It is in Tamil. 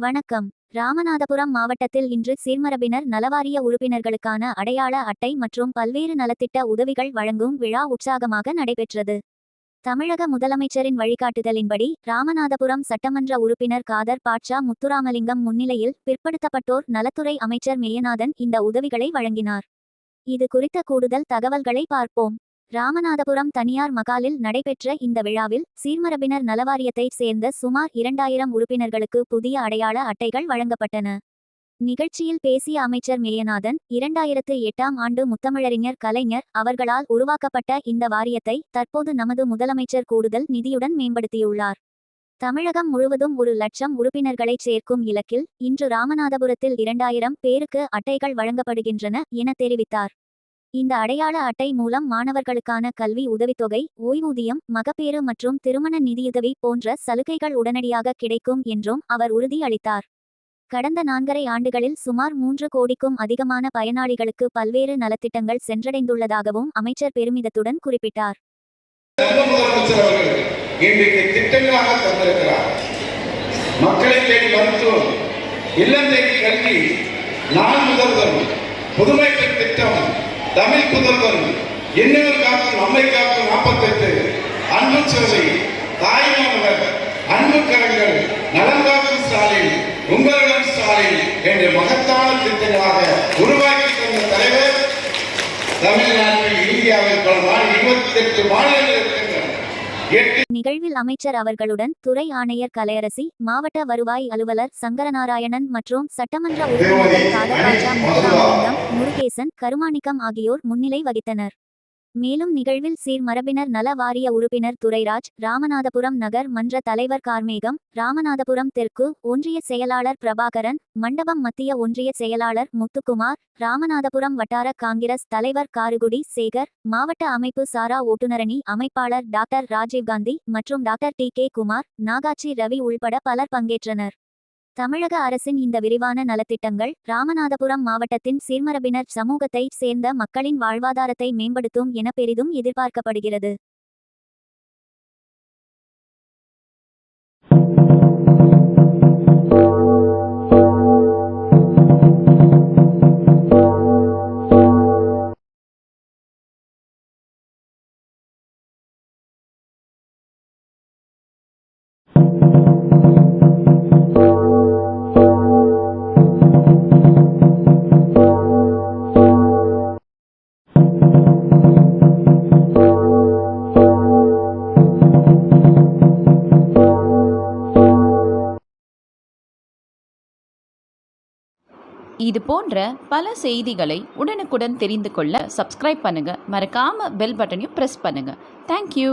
வணக்கம். ராமநாதபுரம் மாவட்டத்தில் இன்று சீர்மரபினர் நலவாரிய உறுப்பினர்களுக்கான அடையாள அட்டை மற்றும் பல்வேறு நலத்திட்ட உதவிகள் வழங்கும் விழா உற்சாகமாக நடைபெற்றது. தமிழக முதலமைச்சரின் வழிகாட்டுதலின்படி ராமநாதபுரம் சட்டமன்ற உறுப்பினர் காதர் பாட்ஷா முத்துராமலிங்கம் முன்னிலையில் பிற்படுத்தப்பட்டோர் நலத்துறை அமைச்சர் மேயநாதன் இந்த உதவிகளை வழங்கினார். இது குறித்த கூடுதல் தகவல்களை பார்ப்போம். ராமநாதபுரம் தனியார் மகாலில் நடைபெற்ற இந்த விழாவில் சீர்மரபினர் நலவாரியத்தைச் சேர்ந்த சுமார் 2000 உறுப்பினர்களுக்கு புதிய அடையாள அட்டைகள் வழங்கப்பட்டன. நிகழ்ச்சியில் பேசிய அமைச்சர் மேயநாதன், 2008ஆம் ஆண்டு முத்தமிழறிஞர் கலைஞர் அவர்களால் உருவாக்கப்பட்ட இந்த வாரியத்தை தற்போது நமது முதலமைச்சர் கூடுதல் நிதியுடன் மேம்படுத்தியுள்ளார். தமிழகம் முழுவதும் 1,00,000 உறுப்பினர்களைச் சேர்க்கும் இலக்கில் இன்று ராமநாதபுரத்தில் 2000 பேருக்கு அட்டைகள் வழங்கப்படுகின்றன என தெரிவித்தார். இந்த அடையாள அட்டை மூலம் மாணவர்களுக்கான கல்வி உதவித்தொகை, ஓய்வூதியம், மகப்பேறு மற்றும் திருமண நிதியுதவி போன்ற சலுகைகள் உடனடியாக கிடைக்கும் என்றும் அவர் உறுதி அளித்தார். கடந்த 4.5 ஆண்டுகளில் சுமார் 3 கோடிக்கும் அதிகமான பயனாளிகளுக்கு பல்வேறு நலத்திட்டங்கள் சென்றடைந்துள்ளதாகவும் அமைச்சர் பெருமிதத்துடன் குறிப்பிட்டார். மக்களை தேடி மருத்துவம், இல்லம் தேடி கல்வி, நாள் முதல்வர், புதுமை பெண் திட்டம், தமிழ் புதல்வன், இன்னொரு காக்கும் நம்மை காக்கும் 48, அன்பு சேவை, தாய்மானவர், அன்பு கரங்கள், நலன் காக்கும் ஸ்டாலின், உங்களிடம் ஸ்டாலின் என்ற மகத்தான திட்டங்களாக உருவாக்கி தந்த தலைவர் தமிழ்நாட்டில் இந்தியாவில் பல 28 மாநிலங்கள் இருக்கின்றன. நிகழ்வில் அமைச்சர் அவர்களுடன் துறை ஆணையர் கலையரசி, மாவட்ட வருவாய் அலுவலர் சங்கரநாராயணன் மற்றும் சட்டமன்ற உறுப்பினர்கள் காதராஜா, முத்துராமலிங்கம், முருகேசன், கருமாணிக்கம் ஆகியோர் முன்னிலை வகித்தனர். மேலும் நிகழ்வில் சீர்மரபினர் நல வாரிய உறுப்பினர் துரைராஜ், ராமநாதபுரம் நகர் மன்ற தலைவர் கார்மேகம், ராமநாதபுரம் தெற்கு ஒன்றிய செயலாளர் பிரபாகரன், மண்டபம் மத்திய ஒன்றிய செயலாளர் முத்துக்குமார், ராமநாதபுரம் வட்டார காங்கிரஸ் தலைவர் காருகுடி சேகர், மாவட்ட அமைப்பு சாரா ஓட்டுநரணி அமைப்பாளர் டாக்டர் ராஜீவ்காந்தி மற்றும் டாக்டர் டி.கே. குமார், நாகாட்சி ரவி உள்பட பலர் பங்கேற்றனர். தமிழக அரசின் இந்த விரிவான நலத்திட்டங்கள் ராமநாதபுரம் மாவட்டத்தின் சீர்மரபினர் சமூகத்தைச் சேர்ந்த மக்களின் வாழ்வாதாரத்தை மேம்படுத்தும் என பெரிதும் எதிர்பார்க்கப்படுகிறது. இது போன்ற பல செய்திகளை உடனுக்குடன் தெரிந்து கொள்ள சப்ஸ்கிரைப் பண்ணுங்க. மறக்காம பெல் பட்டனையும் பிரஸ் பண்ணுங்க. தேங்க்யூ.